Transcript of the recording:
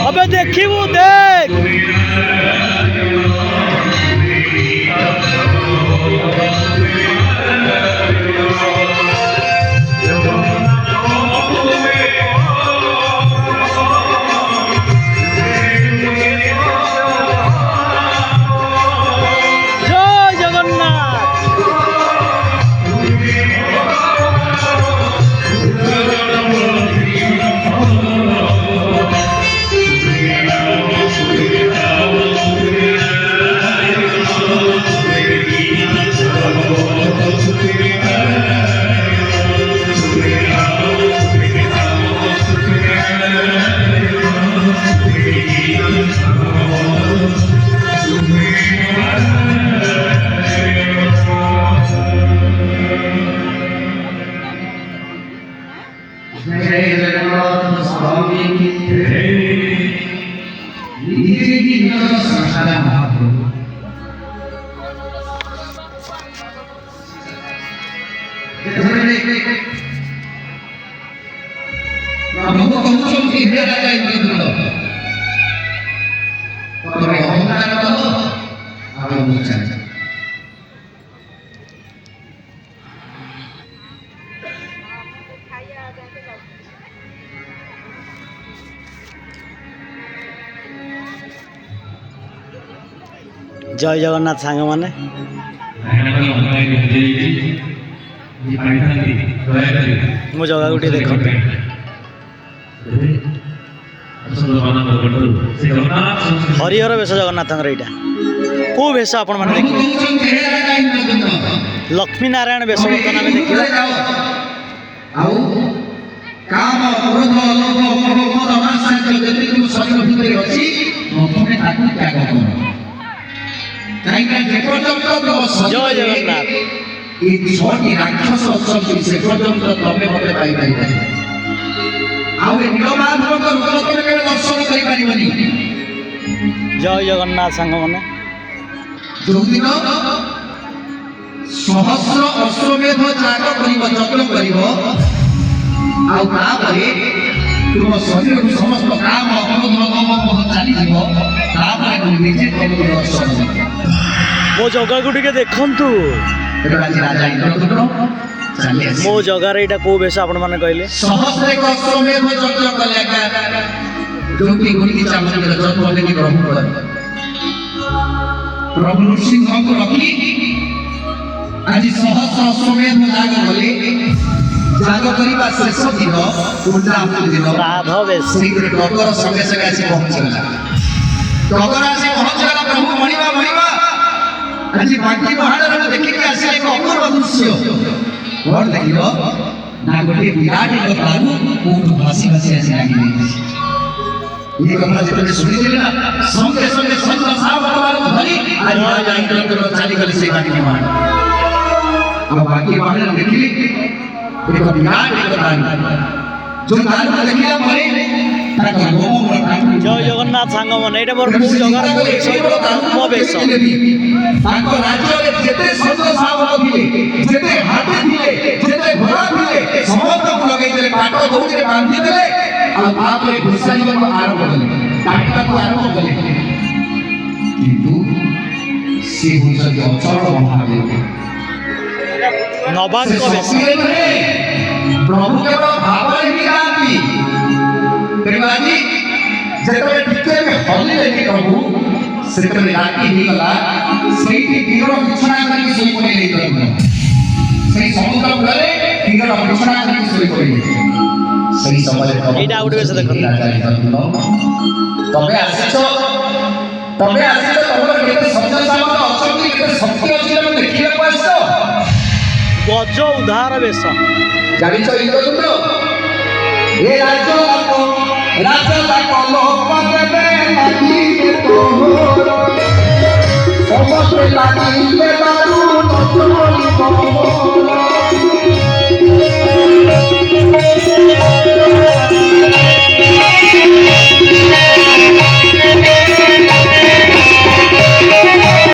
अबे देखिबू देख जय जगन्नाथ सांग मैंने मो जगह गोटे देख हरिहर वेश जगन्नाथ यहाँ कौ वेश आपण मैंने देखिए लक्ष्मी नारायण वेश बर्तमान आम देखिए जय जगन्नाथ राक्षस अच्छा से पर्यंत तमें मत पाई दर्शन कर जय जगन्नाथ सांग मैंने जो दिन सहस्र अश्वमेध त्याग कर यज्ञ कर तुम शरीर को समस्त काम अवरोध चली निजे दर्शन मो जगह को टिके देखंतु मो जगार यहाँ कौ वेश आपण मैंने कहले सहस्र अश्वमेध यज्ञ कले जो गुंडीचा मंदिर जन्म लेके प्रभु नृसिंह को रखी आज सहस्र अश्वमेध याग कले याग करने शेष दिन पूर्णाहुति दिन डगर संगे संगे आसी पहुंचला डगर आसी पहुंचला प्रभु मणिमा मणिमा आज बाकी पहाड़ देखिए आसे एक अपूर्व दृश्य कौन देख ना गोटे विराट बाबू कौन भासी भासी आसी लगी ये कथा जितने शुणी ना संगे संगे संत साहब को धरी आज इंद्र चली गली से बाकी पहाड़ अब बाकी पहाड़ देखिए एक विराट जो दारू देखिला परे जय जगन्नाथ सांग मैंने ये मोर मो जगार मो वेश राज्य में जेते संत साहब थिले जेते हाथी थिले जेते घोड़ा थिले समस्त को लगे देले काटो दौड़े बांधी देले और बाप रे घुसाई को आरंभ कले काटता को आरंभ कले किंतु से हुन अचल महादेव नवान को वेश प्रभु के भाव ही गाती प्रेमाजी जेतबे टिके में हल्ली लेके प्रभु सेतबे राती ही गला सेठी तीर बिछना करके सोई पड़े ले गलो सेही समुद्र गले तीर बिछना करके सोई पड़े सेही समय एटा आउट वेश देखो तबे आसीछो तमर केते सत्य सामत अछंती केते शक्ति अछि तमे देखिले पाइछो गज उद्धार वेश जानिछो इंद्रदूत ए राजा को लोक देवे लागी तोहर समस्त लागी